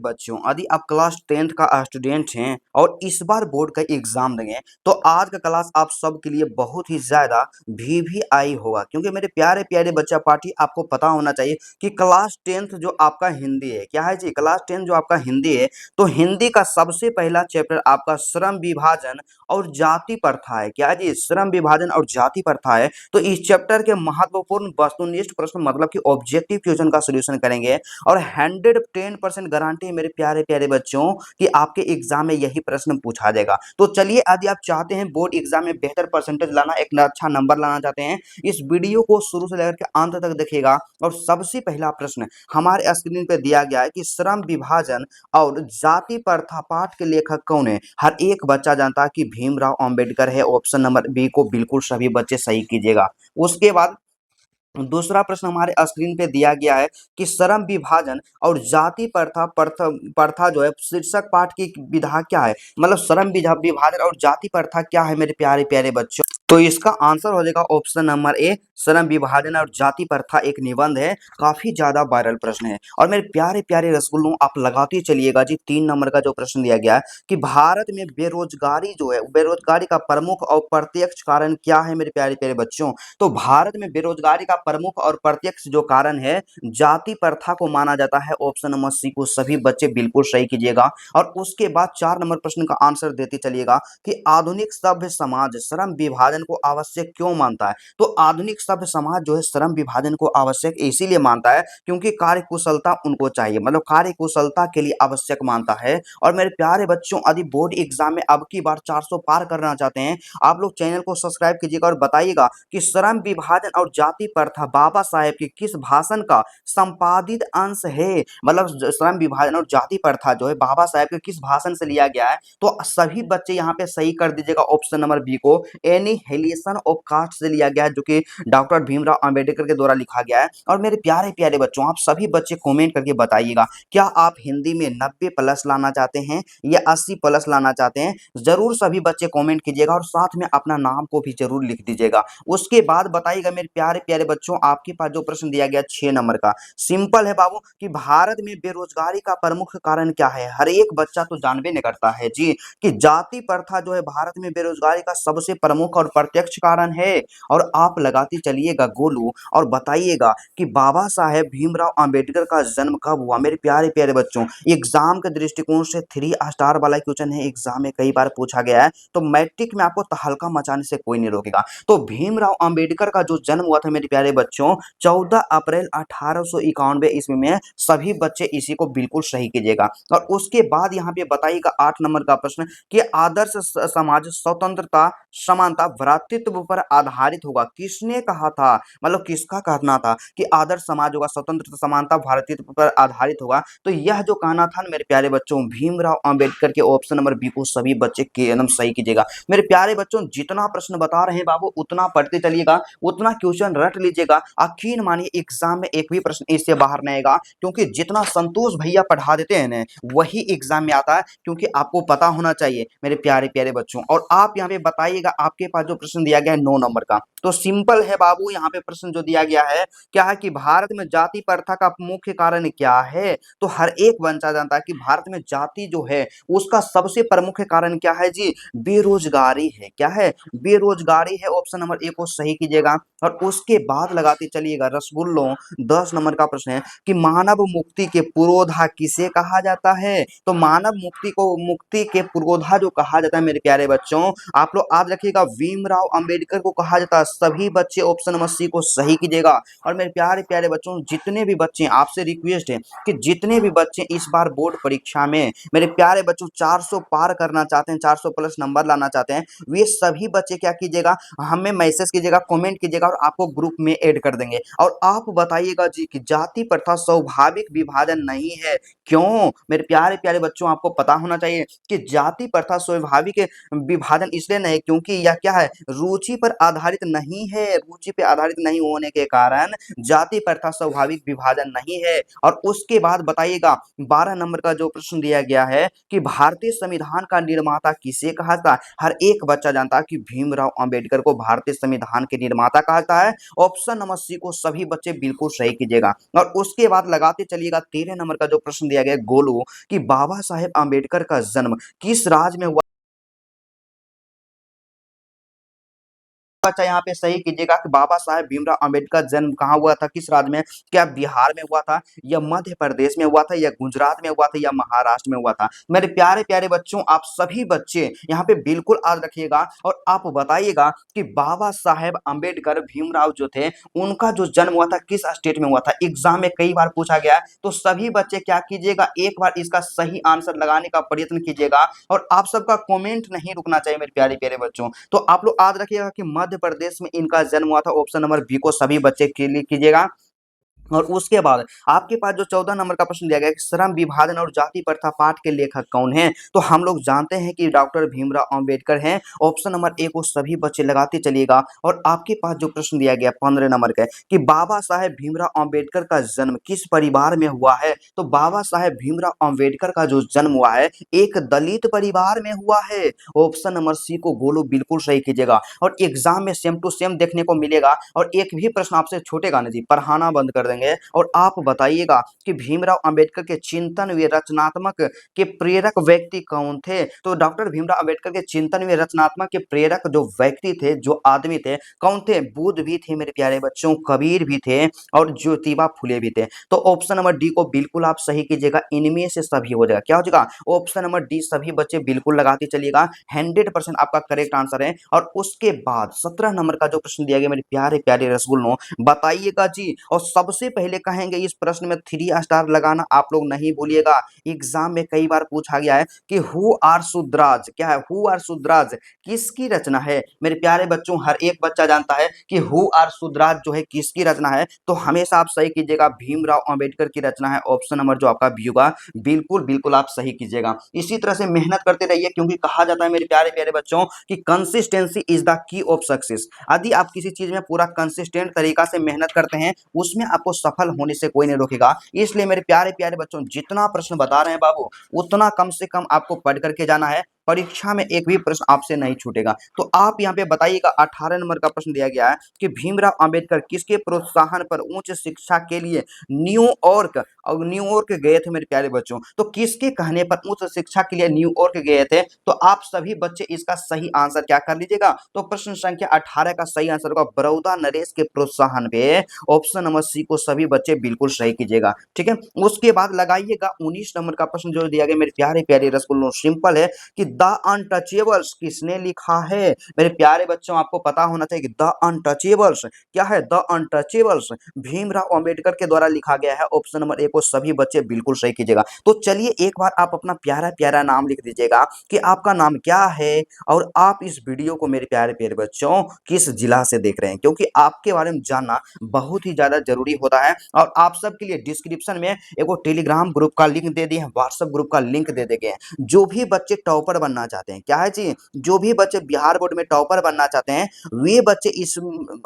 बच्चों, यदि आप क्लास 10th का स्टूडेंट हैं और इस बार बोर्ड का एग्जाम देंगे तो आज का क्लास आप सबके लिए बहुत ही ज्यादा वीवीआई होगा, क्योंकि मेरे प्यारे प्यारे बच्चा पार्टी आपको पता होना चाहिए कि क्लास 10th जो आपका हिंदी है, क्या है जी, क्लास 10 जो आपका हिंदी है, तो हिंदी का सबसे पहला चैप्टर आपका श्रम विभाजन और जाति प्रथा है। क्या है जी, श्रम विभाजन और जाति प्रथा है। तो इस चैप्टर के महत्वपूर्ण वस्तुनिष्ठ प्रश्न मतलब कि ऑब्जेक्टिव क्वेश्चन का सोल्यूशन करेंगे और 110% गारंटी है मेरे प्यारे प्यारे बच्चों कि आपके एग्जाम में यही प्रश्न पूछा जाएगा। तो चलिए, यदि आप चाहते हैं बोर्ड एग्जाम में बेहतर परसेंटेज लाना, एक अच्छा नंबर लाना चाहते हैं, इस वीडियो को शुरू से लेकर के अंत तक देखिएगा। और सबसे पहला प्रश्न हमारे स्क्रीन पे दिया गया है कि श्रम विभाजन और जाति प्रथा पाठ के लेखक कौन है। हर एक बच्चा जानता है कि भीमराव अंबेडकर है। ऑप्शन नंबर बी को बिल्कुल सभी बच्चे सही कीजिएगा। उसके बाद दूसरा प्रश्न हमारे स्क्रीन पे दिया गया है कि श्रम विभाजन और जाति प्रथा प्रथा प्रथा जो है शीर्षक पाठ की विधा क्या है, मतलब श्रम विभाजन और जाति प्रथा क्या है मेरे प्यारे प्यारे बच्चों। तो इसका आंसर हो जाएगा ऑप्शन नंबर ए, श्रम विभाजन और जाति प्रथा एक निबंध है, काफी ज्यादा वायरल प्रश्न है। और मेरे प्यारे प्यारे रसगुल्लों, आप लगाते चलिएगा जी। 3 नंबर का जो प्रश्न दिया गया है कि भारत में बेरोजगारी जो है, बेरोजगारी का प्रमुख और प्रत्यक्ष कारण क्या है मेरे प्यारे प्यारे बच्चों। तो भारत में बेरोजगारी का प्रमुख और प्रत्यक्ष जो कारण है जाति प्रथा को माना जाता है। ऑप्शन नंबर सी को सभी बच्चे बिल्कुल सही कीजिएगा। और उसके बाद 4 नंबर प्रश्न का आंसर देते चलिएगा कि आधुनिक सभ्य समाज श्रम विभाजन को आवश्यक क्यों मानता है। तो आधुनिक सभ्य समाज जो है श्रम विभाजन को आवश्यक इसीलिए मानता है क्योंकि कार्यकुशलता उनको चाहिए, मतलब कार्यकुशलता के लिए आवश्यक मानता है। और मेरे प्यारे बच्चों, यदि बोर्ड एग्जाम में अब की बार 400 पार करना चाहते हैं, आप लोग चैनल को सब्सक्राइब कीजिएगा और बताइएगा कि श्रम विभाजन और जाति प्रथा बाबा साहेब के किस भाषण का संपादित अंश है। मतलब श्रम विभाजन और जाति प्रथा जो है बाबा साहेब के किस भाषण से लिया गया है। तो सभी बच्चे यहाँ पे सही कर दीजिएगा ऑप्शन नंबर बी को, एनिहिलेशन ऑफ कास्ट से लिया गया है, जो कि डॉक्टर भीमराव अंबेडकर के द्वारा लिखा गया है। और मेरे प्यारे प्यारे बच्चों, आप सभी बच्चे कमेंट करके बताइएगा क्या आप हिंदी में 90+ लाना चाहते हैं या 80+ लाना चाहते हैं। जरूर सभी बच्चे कमेंट कीजिएगा और साथ में अपना नाम को भी जरूर लिख दीजिएगा। उसके बाद बताइएगा मेरे प्यारे प्यारे बच्चों, आपके पास जो प्रश्न दिया गया 6 नंबर का, सिंपल है बाबू, कि भारत में बेरोजगारी का प्रमुख कारण क्या है। हर एक बच्चा तो जानबे नहीं करता है जी कि जाति प्रथा जो है भारत में बेरोजगारी का सबसे प्रमुख और प्रत्यक्ष कारण है। और आप लगाते चलिएगा गोलू और बताइएगा कि बाबा साहेब भीमराव अंबेडकर का जन्म कब हुआ। मेरे प्यारे प्यारे बच्चों, एग्जाम के दृष्टिकोण से 3 स्टार वाला क्वेश्चन है, एग्जाम में कई बार पूछा गया है, तो मैट्रिक में आपको तहलका मचाने से कोई नहीं रोकेगा। तो भीमराव अंबेडकर का जो जन्म हुआ था मेरे प्यारे बच्चों 14 अप्रैल 1891 ईस्वी में। सभी बच्चे इसी को बिल्कुल सही कीजिएगा। और उसके बाद यहाँ पे बताइएगा 8 नंबर का प्रश्न कि आदर्श समाज स्वतंत्रता समानता भ्रातृत्व पर आधारित होगा, किसने कहा था, मतलब किसका कहना था कि आदर्श समाज होगा स्वतंत्रता समानता भ्रातृत्व पर आधारित होगा। तो यह जो कहना था ना मेरे प्यारे बच्चों भीमराव अंबेडकर के, ऑप्शन नंबर बी को सभी बच्चे के एकदम सही कीजिएगा। मेरे प्यारे बच्चों, जितना प्रश्न बता रहे हैं बाबू उतना पढ़ते चलिएगा, उतना क्वेश्चन रट लीजिएगा। यकीन मानिए एग्जाम में एक भी प्रश्न इससे बाहर नहीं आएगा, क्योंकि जितना संतोष भैया पढ़ा देते हैं ना वही एग्जाम में आता है, क्योंकि आपको पता होना चाहिए मेरे प्यारे प्यारे बच्चों। और आप यहाँ पे बताइएगा आपके पास जो प्रश्न दिया गया है 9 नंबर का, तो सिंपल है बाबू। यहाँ पे प्रश्न जो दिया गया है क्या है कि भारत में जाति प्रथा का मुख्य कारण क्या है। तो हर एक बच्चा जानता है कि भारत में जाति जो है उसका सबसे प्रमुख कारण क्या है जी, बेरोजगारी है। क्या है, बेरोजगारी है। ऑप्शन नंबर ए को सही कीजिएगा। और उसके बाद लगाते चलिएगा रसगुल्लों, 10 नंबर का प्रश्न है कि मानव मुक्ति के पुरोधा किसे कहा जाता है। तो मानव मुक्ति के पुरोधा जो कहा जाता है मेरे प्यारे बच्चों, आप लोग याद रखिएगा भीमराव अंबेडकर को कहा जाता है। सभी बच्चे ऑप्शन नंबर सी को सही कीजिएगा। और मेरे प्यारे प्यारे बच्चों, जितने भी बच्चे, आपसे रिक्वेस्ट है कि जितने भी बच्चे इस बार बोर्ड परीक्षा में मेरे प्यारे बच्चों 400 पार करना चाहते हैं, 400+ नंबर लाना चाहते हैं, वे सभी बच्चे क्या कीजिएगा, हमें मैसेज कीजिएगा, कमेंट कीजिएगा और आपको ग्रुप में ऐड कर देंगे। और आप बताइएगा जी कि जाति प्रथा स्वाभाविक विभाजन नहीं है, क्यों। मेरे प्यारे प्यारे बच्चों, आपको पता होना चाहिए कि जाति प्रथा स्वाभाविक विभाजन इसलिए नहीं क्योंकि यह क्या है, रुचि पर आधारित नहीं है, रुचि पे आधारित नहीं होने के कारण जाति प्रथा स्वाभाविक विभाजन नहीं है। और उसके बाद बताइएगा 12 नंबर का जो प्रश्न दिया गया है कि भारतीय संविधान का निर्माता किसे कहा जाता है? हर एक बच्चा जानता है कि भीमराव अंबेडकर को भारतीय संविधान के निर्माता कहा जाता है। ऑप्शन नंबर सी को सभी बच्चे बिल्कुल सही कीजिएगा। और उसके बाद लगाते चलिएगा 13 नंबर का जो प्रश्न दिया गया है गोलू कि बाबा साहेब अंबेडकर का जन्म किस राज्य में हुआ? बच्चा यहाँ पे सही कीजिएगा कि बाबा साहेब भीमराव अंबेडकर जन्म कहाँ हुआ था, किस राज्य में? क्या बिहार में हुआ था, या मध्य प्रदेश में हुआ था, या गुजरात में हुआ था, या महाराष्ट्र में हुआ था? मेरे प्यारे प्यारे बच्चों, आप सभी बच्चे यहाँ पे बिल्कुल याद रखिएगा और आप बताइएगा कि बाबा साहेब अंबेडकर भीमराव जो थे उनका जो जन्म हुआ था किस स्टेट में हुआ था। एग्जाम में कई बार पूछा गया है, तो सभी बच्चे क्या कीजिएगा, एक बार इसका सही आंसर लगाने का प्रयत्न कीजिएगा। और आप सबका कमेंट नहीं रुकना चाहिए मेरे प्यारे प्यारे बच्चों। तो आप लोग याद रखिएगा कि मध्य प्रदेश में इनका जन्म हुआ था। ऑप्शन नंबर बी को सभी बच्चे क्लिक कीजिएगा। और उसके बाद आपके पास जो 14 नंबर का प्रश्न दिया गया है कि श्रम विभाजन और जाति प्रथा पाठ के लेखक कौन हैं? तो हम लोग जानते हैं कि डॉक्टर भीमराव अंबेडकर हैं। ऑप्शन नंबर ए को सभी बच्चे लगाते चलिएगा। और आपके पास जो प्रश्न दिया गया 15 नंबर का कि बाबा साहेब भीमराव अंबेडकर का जन्म किस परिवार में हुआ है? तो बाबा साहेब भीमराव अंबेडकर का जो जन्म हुआ है एक दलित परिवार में हुआ है। ऑप्शन नंबर सी को बोलो बिल्कुल सही कीजिएगा। और एग्जाम में सेम टू सेम देखने को मिलेगा और एक भी प्रश्न आपसे छूटेगा नहीं जी, पढ़ाना बंद कर देंगे। और आप बताइएगा कि भीमराव अंबेडकर के चिंतन व रचनात्मक के प्रेरक व्यक्ति कौन थे? तो डॉक्टर भीमराव अंबेडकर के चिंतन व रचनात्मक के प्रेरक जो व्यक्ति थे, जो आदमी थे, कौन थे? बुद्ध भी थे मेरे प्यारे बच्चों, कबीर भी थे और ज्योतिबा फुले भी थे। तो ऑप्शन नंबर डी को बिल्कुल आप सही कीजिएगा, इनमें से सभी हो जाएगा। क्या हो जाएगा? ऑप्शन नंबर डी सभी बच्चे बिल्कुल लगाते चलिएगा। 100% आपका करेक्ट आंसर है। और उसके बाद 17 नंबर का जो प्रश्न दिया गया मेरे प्यारे प्यारे रसगुल्लों, बताइएगा जी। और सबसे पहले कहेंगे इस प्रश्न में 3 स्टार लगाना आप लोग नहीं भूलिएगा। एग्जाम में कई बार पूछा गया है कि हु आर शुद्राज, क्या है हु आर शुद्राज, किसकी रचना है? मेरे प्यारे बच्चों, हर एक बच्चा जानता है कि हु आर शुद्राज जो है किसकी रचना है। तो हमेशा आप सही कीजिएगा, भीमराव अंबेडकर की रचना है। ऑप्शन नंबर जो आपका बी होगा बिल्कुल बिल्कुल आप सही कीजिएगा। इसी तरह से मेहनत करते रहिए, क्योंकि कहा जाता है मेरे प्यारे प्यारे बच्चों कि consistency is the key of success. यदि आप किसी चीज में पूरा कंसिस्टेंट तरीका से मेहनत करते हैं, उसमें आपको सफल होने से कोई नहीं रोकेगा। इसलिए मेरे प्यारे प्यारे बच्चों, जितना प्रश्न बता रहे हैं बाबू, उतना कम से कम आपको पढ़ करके जाना है। परीक्षा में एक भी प्रश्न आपसे नहीं छूटेगा। तो आप यहाँ पे बताइएगा 18 नंबर का प्रश्न दिया गया है कि भीमराव अंबेडकर किसके प्रोत्साहन पर उच्च शिक्षा के लिए न्यूयॉर्क और न्यूयॉर्क गए थे? मेरे प्यारे बच्चों, तो किसके कहने पर उच्च शिक्षा के लिए न्यूयॉर्क गए थे? तो आप सभी बच्चे इसका सही आंसर क्या कर लीजिएगा? तो प्रश्न संख्या 18 का सही आंसर होगा बड़ौदा नरेश के प्रोत्साहन पे। ऑप्शन नंबर सी को सभी बच्चे बिल्कुल सही कीजिएगा। ठीक है। उसके बाद लगाइएगा 19 नंबर का प्रश्न जो दिया गया मेरे प्यारे प्यारे रसगुल्लों, सिंपल है कि द अनटचेबल्स किसने लिखा है? मेरे प्यारे बच्चों, आपको पता होना चाहिए कि द अनटचेबल्स क्या है? द अनटचेबल्स भीमराव अंबेडकर के द्वारा लिखा गया है। ऑप्शन नंबर ए को सभी बच्चे बिल्कुल सही कीजिएगा। तो चलिए एक बार आप अपना प्यारा प्यारा नाम लिख दीजिएगा कि आपका नाम क्या है और आप इस वीडियो को मेरे प्यारे प्यारे बच्चों किस जिला से देख रहे हैं, क्योंकि आपके बारे में जानना बहुत ही ज्यादा जरूरी होता है। और आप सबके लिए डिस्क्रिप्शन में एगो टेलीग्राम ग्रुप का लिंक दे दिए हैं, व्हाट्सएप ग्रुप का लिंक दे दिए हैं। जो भी बच्चे टॉपर बनना चाहते हैं, क्या है जी, जो भी बच्चे बिहार बोर्ड में टॉपर बनना चाहते हैं, वे बच्चे इस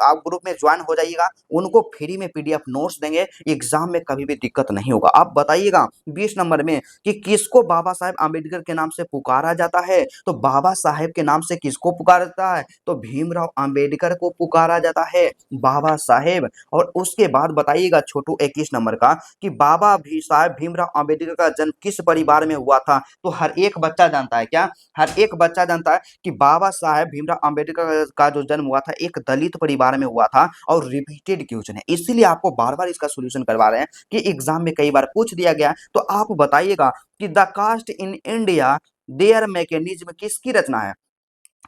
आप ग्रुप में ज्वाइन हो जाइएगा। उनको फ्री में पीडीएफ नोट्स देंगे, एग्जाम में कभी भी दिक्कत नहीं होगा। आप बताइएगा 20 नंबर में कि किसको बाबा साहेब आंबेडकर के नाम से पुकारा जाता है? तो बाबा साहेब के नाम से किसको पुकारा जाता है? तो भीमराव अंबेडकर को पुकारा जाता है, बाबा साहेब। और उसके बाद बताइएगा छोटू 21 नंबर का कि बाबा भी साहेब भीमराव अंबेडकर का जन्म किस परिवार में हुआ था? तो हर एक बच्चा जानता है, क्या हर एक बच्चा जानता है कि बाबा साहेब भीमराव अंबेडकर का जो जन्म हुआ था एक दलित परिवार में हुआ था। और रिपीटेड क्वेश्चन है, इसीलिए आपको बार बार इसका सोल्यूशन करवा रहे हैं कि एग्जाम में कई बार पूछ दिया गया। तो आप बताइएगा कि the caste in India their mechanism किसकी रचना है?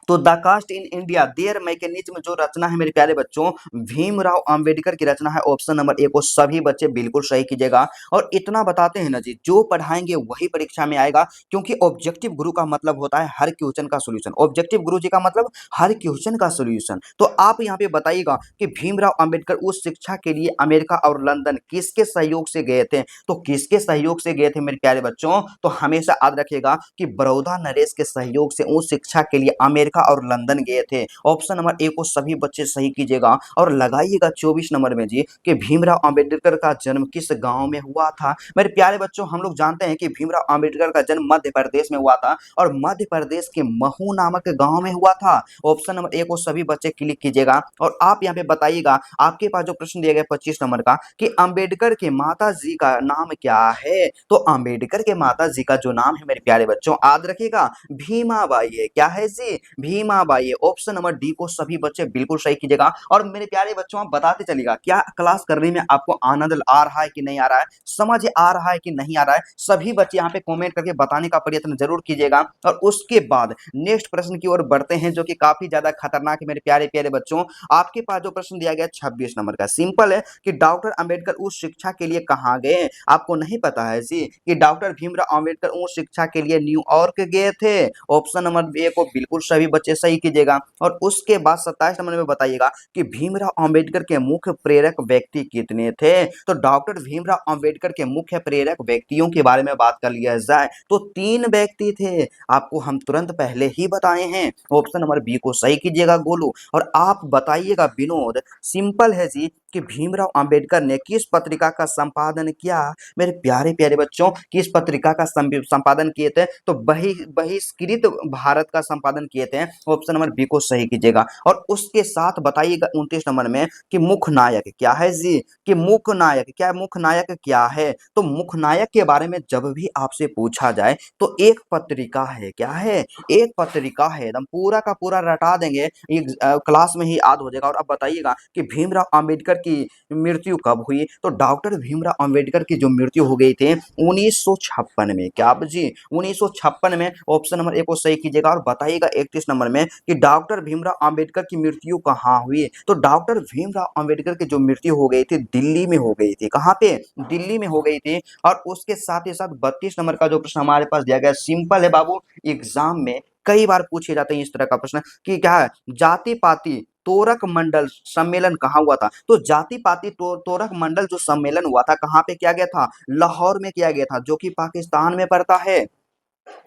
तो the caste in India their mechanism जो रचना है मेरे प्यारे बच्चों, भीमराव अंबेडकर की रचना है। ऑप्शन नंबर ए को सभी बच्चे बिल्कुल सही कीजिएगा। और इतना बताते हैं ना जी, जो पढ़ाएंगे वही परीक्षा में आएगा, क्योंकि ऑब्जेक्टिव गुरु का मतलब होता है हर क्वेश्चन का सोल्यूशन। ऑब्जेक्टिव गुरु जी का मतलब हर क्वेश्चन का सोल्यूशन। तो आप यहाँ पे बताइएगा कि भीमराव अंबेडकर उच्च शिक्षा के लिए अमेरिका और लंदन किसके सहयोग से गए थे? तो किसके सहयोग से गए थे मेरे प्यारे बच्चों? तो हमेशा याद रखिएगा कि बड़ौदा नरेश के सहयोग से उच्च शिक्षा के लिए अमेरिका अमेरिका और लंदन गए थे। ऑप्शन नंबर ए को सभी बच्चे सही कीजिएगा और लगाइएगा 24 नंबर में जी कि भीमराव अंबेडकर का जन्म किस गांव में हुआ था। मेरे प्यारे बच्चों, हम लोग जानते हैं कि भीमराव अंबेडकर का जन्म मध्य प्रदेश में हुआ था और मध्य प्रदेश के महू नामक गांव में हुआ था। ऑप्शन नंबर ए को सभी बच्चे क्लिक कीजिएगा और आप यहाँ पे बताइएगा, आपके पास जो प्रश्न दिया गया 25 नंबर का, कि अंबेडकर के माता जी का नाम क्या है। तो अंबेडकर के माता जी का जो नाम है मेरे प्यारे बच्चों, याद रखिएगा, भीमाबाई है। क्या है जी? भीमाबाई है। ऑप्शन नंबर डी को सभी बच्चे बिल्कुल सही कीजिएगा। और मेरे प्यारे बच्चों, आप बताते चलिएगा क्या क्लास करने में आपको आनंद आ रहा है कि नहीं आ रहा है, समझ आ रहा है कि नहीं आ रहा है। सभी बच्चे यहाँ पे कमेंट करके बताने का प्रयत्न जरूर कीजिएगा। और उसके बाद नेक्स्ट प्रश्न की ओर बढ़ते हैं, जो कि काफी ज्यादा खतरनाक है मेरे प्यारे प्यारे बच्चों। आपके पास जो प्रश्न दिया गया 26 नंबर का सिंपल है कि डॉक्टर अंबेडकर उच्च शिक्षा के लिए कहाँ गए। आपको नहीं पता है जी कि डॉक्टर भीमराव अंबेडकर उच्च शिक्षा के लिए न्यूयॉर्क गए थे। ऑप्शन नंबर ए को बिल्कुल सभी बच्चे सही कीजिएगा। और उसके बाद 27 नंबर में बताइएगा कि भीमराव अंबेडकर के मुख्य प्रेरक व्यक्ति कितने थे। तो डॉक्टर भीमराव अंबेडकर के मुख्य प्रेरक व्यक्तियों के बारे में बात कर लिया जाए तो 3 व्यक्ति थे, आपको हम तुरंत पहले ही बताए हैं। ऑप्शन नंबर बी को सही कीजिएगा गोलू। और आप बताइएगा विनोद, सिंपल है जी कि भीमराव अंबेडकर ने किस पत्रिका का संपादन किया। मेरे प्यारे प्यारे बच्चों, किस पत्रिका का संपादन किए थे। तो बहिष्कृत भारत का संपादन किए थे। ऑप्शन नंबर बी को सही कीजिएगा। और उसके साथ बताइएगा 29 नंबर में कि मुख्य नायक क्या है जी, कि मुख्य नायक क्या है, मुख्य नायक क्या है। तो मुख्य नायक के बारे में जब भी आपसे पूछा जाए तो एक पत्रिका है। क्या है? एक पत्रिका है। एकदम पूरा का पूरा रटा देंगे, क्लास में ही याद हो जाएगा। और अब बताइएगा कि भीमराव अंबेडकर की मृत्यु कब हुई। तो डॉक्टर भीमराव अंबेडकर की जो मृत्यु हो गई थी 1956 में। क्या जी? 1956 में। ऑप्शन नंबर ए को सही कीजिएगा। और बताइएगा 31 नंबर में कि डॉक्टर भीमराव अंबेडकर की मृत्यु कहाँ हुई। तो डॉक्टर भीमराव अंबेडकर की जो मृत्यु हो गई थी दिल्ली में हो गई थी। कहाँ पे? दिल्ली में हो गई थी। और उसके साथ ही साथ 32 नंबर का जो प्रश्न हमारे पास दिया गया, सिंपल है बाबू, एग्जाम में कई बार पूछे जाते हैं इस तरह का प्रश्न कि क्या है, जाति पाति तोरक मंडल सम्मेलन कहाँ हुआ था। तो जाति पाति तोरक मंडल जो सम्मेलन हुआ था कहाँ पे किया गया था? लाहौर में किया गया था, जो कि पाकिस्तान में पड़ता है।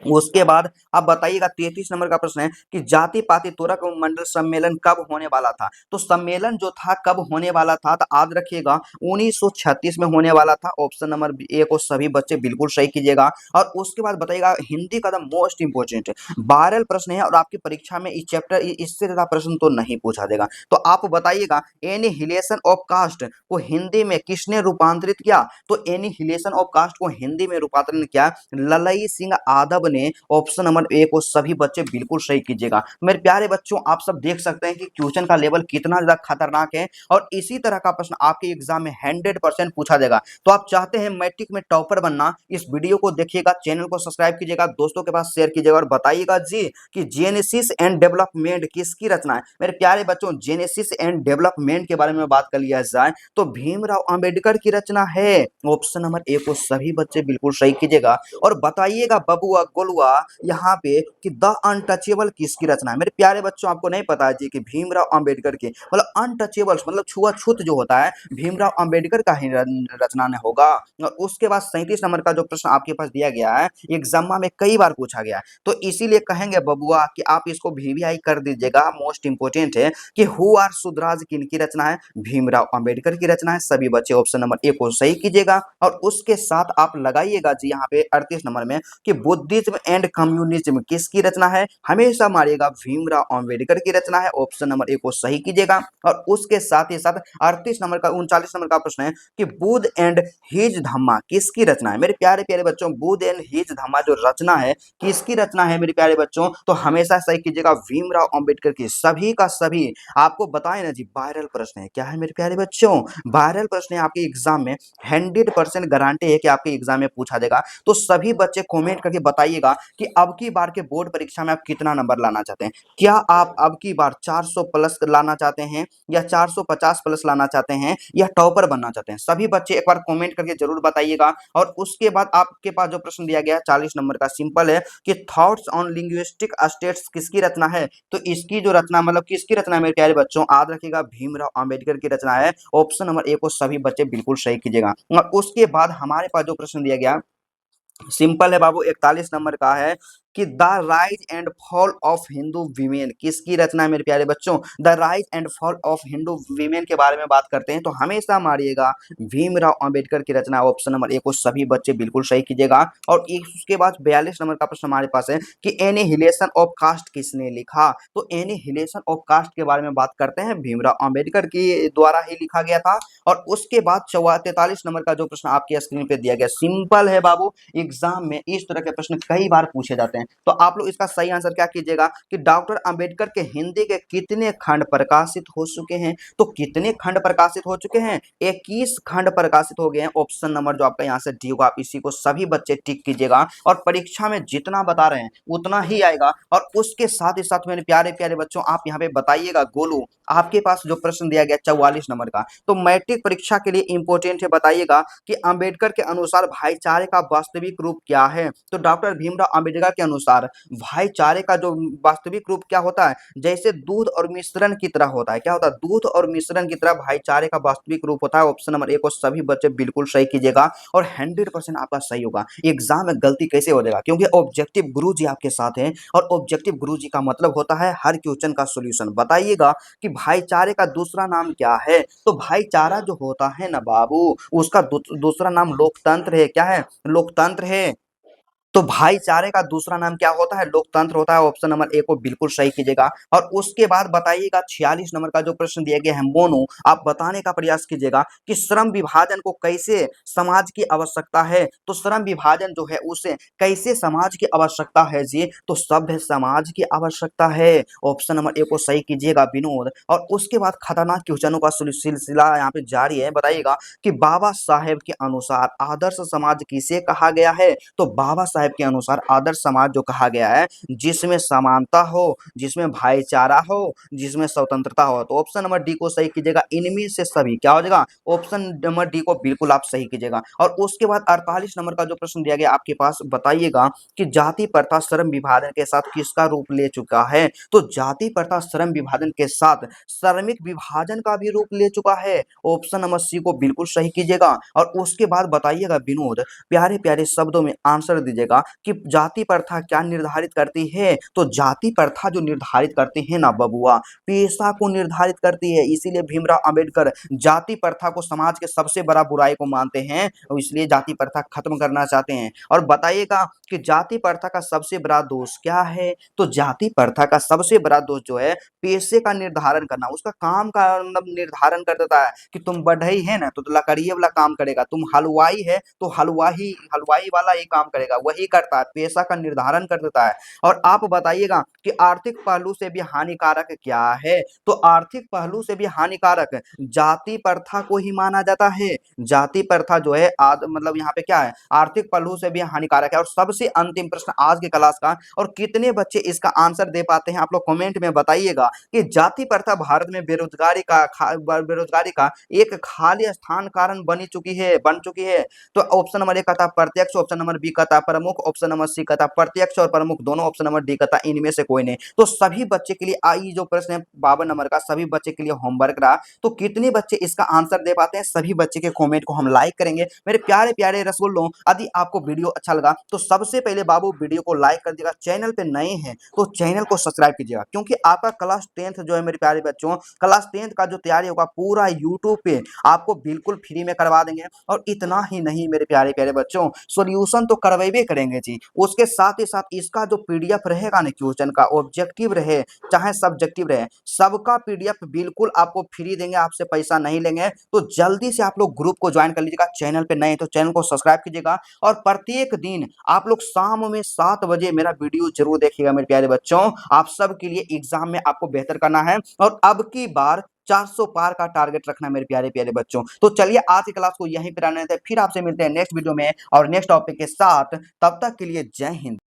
उसके बाद अब बताइएगा 33 नंबर का प्रश्न है कि जाति पाति तोरक मंडल सम्मेलन कब होने वाला था। तो सम्मेलन जो था कब होने वाला था, तो याद रखिएगा 1936 में होने वाला था। ऑप्शन नंबर ए को सभी बच्चे बिल्कुल सही कीजिएगा। और उसके बाद बताइएगा हिंदी का द मोस्ट इंपोर्टेंट वायरल प्रश्न है और आपकी परीक्षा में इस चैप्टर इससे ज्यादा प्रश्न तो नहीं पूछा देगा। तो आप बताइएगा एनिहिलेशन ऑफ कास्ट को हिंदी में किसने रूपांतरित किया। तो एनिहिलेशन ऑफ कास्ट को हिंदी में रूपांतरण किया ललई सिंह यादव ने। ऑप्शन नंबर ए को सभी बच्चे बिल्कुल सही कीजिएगा। मेरे प्यारे बच्चों, आप सब देख सकते हैं कि क्वेश्चन का लेवल कितना ज्यादा खतरनाक है और इसी तरह का प्रश्न आपके एग्जाम में 100% पूछा जाएगा। तो आप चाहते हैं मैट्रिक में टॉपर बनना, इस वीडियो को देखिएगा, चैनल को सब्सक्राइब कीजिएगा, दोस्तों के पास शेयर कीजिएगा और बताइएगा जी कि जेनेसिस एंड डेवलपमेंट किसकी रचना है। मेरे प्यारे बच्चों, जेनेसिस एंड डेवलपमेंट के बारे में बात कर लिया जाए तो भीमराव अंबेडकर की रचना है। ऑप्शन नंबर ए को सभी बच्चे बिल्कुल सही कीजिएगा। और बताइएगा बबुआ गोलुआ यहाँ पे कि द अनटचेबल किसकी रचना है। मेरे प्यारे बच्चों, आपको नहीं पता है जी कि भीमराव अंबेडकर की, मतलब अनटचेबल्स मतलब छुआछूत जो होता है भीमराव अंबेडकर का ही रचना ने होगा। और उसके बाद 37 नंबर का जो प्रश्न आपके पास दिया गया है एग्जाम में कई बार पूछा गया है, तो इसीलिए कहेंगे बबुआ कि आप इसको वीवीआई कर दीजिएगा। मोस्ट इंपोर्टेंट है कि हु आर सुधराज किनकी रचना है। भीमराव अंबेडकर की रचना है। सभी बच्चे ऑप्शन नंबर ए को सही कीजिएगा। और उसके साथ आप लगाइएगा जी यहाँ पे 38 नंबर में कि बुद्धिज्म एंड कम्युनिज्म किसकी रचना है। हमेशा मारिएगा भीमराव अंबेडकर की रचना है। ऑप्शन नंबर ए को सही कीजिएगा। और उसके साथ ही साथ 38 नंबर का 39 नंबर का प्रश्न है कि बुद्ध एंड हिज धम्मा किसकी रचना है। मेरे प्यारे प्यारे बच्चों, बुद्ध एंड हिज धम्मा जो रचना है किसकी रचना है मेरे प्यारे बच्चों। तो हमेशा सही कीजिएगा भीमराव अंबेडकर की। सभी का सभी आपको बताए ना जी, वायरल प्रश्न है। क्या है मेरे प्यारे बच्चों? वायरल प्रश्न है। आपके एग्जाम में 100% गारंटी है कि आपके एग्जाम में पूछा जाएगा। तो सभी बच्चे कमेंट करके बताइएगा कि अब की बार के बोर्ड परीक्षा में आप कितना नंबर लाना चाहते हैं। क्या आप अब की बार 400 प्लस लाना चाहते हैं या 450 प्लस लाना चाहते हैं या टॉपर बनना चाहते हैं। सभी बच्चे एक बार कमेंट करके जरूर बताइएगा। और उसके बाद आपके पास जो प्रश्न दिया गया 40 नंबर का सिंपल है कि थॉट्स ऑन लिंग्विस्टिक स्टेट्स किसकी रचना है। तो इसकी जो रचना मतलब किसकी रचना है मेरे प्यारे बच्चों, याद रखिएगा भीमराव अंबेडकर की रचना है। ऑप्शन नंबर ए को सभी बच्चे बिल्कुल सही कीजिएगा। और उसके बाद हमारे पास जो प्रश्न दिया गया सिंपल है बाबू, 41 नंबर का है कि the rise and fall of Hindu women किसकी रचना है मेरे प्यारे बच्चों? The rise and fall of Hindu women के बारे में बात करते हैं तो हमेशा मारिएगा भीमराव अंबेडकर की रचना। ऑप्शन नंबर ए को सभी बच्चे बिल्कुल सही कीजिएगा। और उसके बाद 42 नंबर का प्रश्न हमारे पास है कि एनिहिलेशन ऑफ कास्ट किसने लिखा? तो एनिहिलेशन ऑफ कास्ट के बारे में बात करते हैं, भीमराव अंबेडकर की द्वारा ही लिखा गया था। और उसके बाद 43 नंबर का जो प्रश्न आपके स्क्रीन पे दिया गया, सिंपल है बाबू, एग्जाम में इस तरह के प्रश्न कई बार पूछे जाते हैं। तो आप लोग इसका सही आंसर क्या कीजिएगा कि डॉक्टर अंबेडकर के हिंदी के कितने खंड प्रकाशित हो चुके हैं? तो कितने खंड प्रकाशित हो चुके हैं? 21 खंड प्रकाशित हो गए हैं। ऑप्शन नंबर जो आपका यहाँ से डी होगा, आप इसी को सभी बच्चे टिक कीजिएगा। और परीक्षा में जितना बता रहे हैं उतना ही आएगा। और उसके साथ ही साथ मेरे प्यारे प्यारे बच्चों, आप यहाँ पे बताइएगा गोलू, आपके पास जो प्रश्न दिया गया 44 नंबर का, तो मैट्रिक परीक्षा के लिए इंपॉर्टेंट है, बताइएगा कि अंबेडकर के अनुसार भाईचारे का वास्तविक रूप क्या है? तो डॉक्टर भीमराव अंबेडकर के अनुसार भाईचारे का जो वास्तविक रूप क्या होता है? जैसे दूध और मिश्रण की तरह होता है। क्या होता है? दूध और मिश्रण की तरह भाईचारे का वास्तविक रूप होता है। ऑप्शन नंबर ए को सभी बच्चे बिल्कुल सही कीजिएगा और 100% आपका सही होगा। एग्जाम में गलती कैसे हो जाएगा? क्योंकि ऑब्जेक्टिव गुरुजी आपके साथ हैं और ऑब्जेक्टिव गुरुजी का मतलब होता है हर क्वेश्चन का सॉल्यूशन। बताइएगा कि भाईचारे का दूसरा नाम क्या है? तो भाईचारा जो होता है ना बाबू, उसका दूसरा नाम लोकतंत्र है। क्या है? लोकतंत्र है। तो भाईचारे का दूसरा नाम क्या होता है? लोकतंत्र होता है। ऑप्शन नंबर ए को बिल्कुल सही कीजिएगा। और उसके बाद बताइएगा 46 नंबर का जो प्रश्न दिया गया है मोनू, आप बताने का प्रयास कीजिएगा कि श्रम विभाजन को कैसे समाज की आवश्यकता है? तो श्रम विभाजन जो है उसे कैसे समाज की आवश्यकता है जी? तो सभ्य समाज की आवश्यकता है। ऑप्शन नंबर ए को सही कीजिएगा विनोद। और उसके बाद खतरनाक क्वेश्चनों का सिलसिला यहाँ पे जारी है। बताइएगा कि बाबा साहेब के अनुसार आदर्श समाज किसे कहा गया है? तो बाबा साहेब के अनुसार आदर्श समाज जो कहा गया है, जिसमें समानता हो, जिसमें भाईचारा हो, जिसमें स्वतंत्रता हो। तो ऑप्शन नंबर डी को सही कीजिएगा। इनमें से सभी क्या हो जाएगा? ऑप्शन नंबर डी को बिल्कुल आप सही कीजिएगा। और उसके बाद 48 नंबर का जो प्रश्न दिया गया आपके पास, बताइएगा कि जाति प्रथा श्रम विभाजन के साथ किसका रूप ले चुका है? तो जाति प्रथा श्रम विभाजन के साथ श्रमिक विभाजन का भी रूप ले चुका है। ऑप्शन नंबर सी को बिल्कुल सही कीजिएगा। और उसके बाद बताइएगा विनोद, प्यारे प्यारे शब्दों में आंसर दीजिएगा कि जाति प्रथा क्या निर्धारित करती है? तो जाति प्रथा जो निर्धारित करती है ना बबुआ, पेशा को निर्धारित करती है। इसीलिए भीमराव अंबेडकर जाति प्रथा को समाज के सबसे बड़ा बुराई को मानते हैं और इसलिए जाति प्रथा खत्म करना चाहते हैं। और बताइएगा कि जाति प्रथा का सबसे बड़ा दोष क्या है? तो जाति प्रथा का सबसे बड़ा दोष जो है पेशे का निर्धारण करना, उसका काम का मतलब निर्धारण कर देता है कि तुम बढ़ई है ना तो लकड़िए वाला काम करेगा, तुम हलवाई है तो हलवाई वाला ही काम करेगा, वही करता है, पेशा का निर्धारण कर देता है। और आप बताइएगा कि आर्थिक पहलू से भी हानिकारक क्या है? तो आर्थिक पहलू से भी हानिकारक जाति प्रथा को ही माना जाता है। जाति प्रथा जो है मतलब यहाँ पे क्या है? आर्थिक पहलू से भी हानिकारक है। और सबसे अंतिम प्रश्न आज के क्लास का, और कितने बच्चे इसका आंसर दे पाते हैं आप लोग कमेंट में बताइएगा कि जाति प्रथा भारत में बेरोजगारी का एक खाली स्थान कारण बन चुकी है। तो ऑप्शन नंबर ए कहता प्रत्यक्ष, ऑप्शन नंबर बी कहता प्रमुख, ऑप्शन नंबर सी कहता प्रत्यक्ष और प्रमुख दोनों, ऑप्शन नंबर डी कहता इनमें से कोई नहीं। तो सभी बच्चे के लिए आई जो प्रश्न है 52 नंबर का, सभी बच्चे के लिए होमवर्क रहा। तो कितने बच्चे इसका आंसर दे पाते हैं, सभी बच्चे के कमेंट को हम लाइक करेंगे। मेरे प्यारे प्यारे रसगुल्लों, यदि आपको वीडियो अच्छा लगा तो सबसे पहले बाबू वीडियो को लाइक कर दीजिएगा। चैनल पे नए हैं तो चैनल को सब्सक्राइब कीजिएगा, क्योंकि आपका क्लास 10th जो है मेरे प्यारे बच्चों, क्लास 10th का जो तैयारी होगा पूरा यूट्यूब पे आपको बिल्कुल फ्री में करवा देंगे। और इतना ही नहीं मेरे प्यारे प्यारे बच्चों, सॉल्यूशन तो करवेबे करेंगे जी, उसके साथ ही साथ इसका जो पीडीएफ रहेगा ना क्वेश्चन का, ऑब्जेक्टिव रहे चाहे सब्जेक्टिव रहे, सबका पीडीएफ बिल्कुल आपको फ्री देंगे, आपसे पैसा नहीं लेंगे। तो जल्दी से आप लोग ग्रुप को ज्वाइन कर लीजिएगा। चैनल पे नए तो चैनल को सब्सक्राइब कीजिएगा। और प्रत्येक दिन आप लोग शाम में 7 बजे मेरा वीडियो जरूर देखिएगा मेरे प्यारे बच्चों। आप सबके लिए एग्जाम में आपको बेहतर करना है और अब की बार 400 पार का टारगेट रखना है मेरे प्यारे प्यारे बच्चों। तो चलिए आज की क्लास को यहीं पर रहने देते हैं, फिर आपसे मिलते हैं नेक्स्ट वीडियो में और नेक्स्ट टॉपिक के साथ। तब तक के लिए जय हिंद।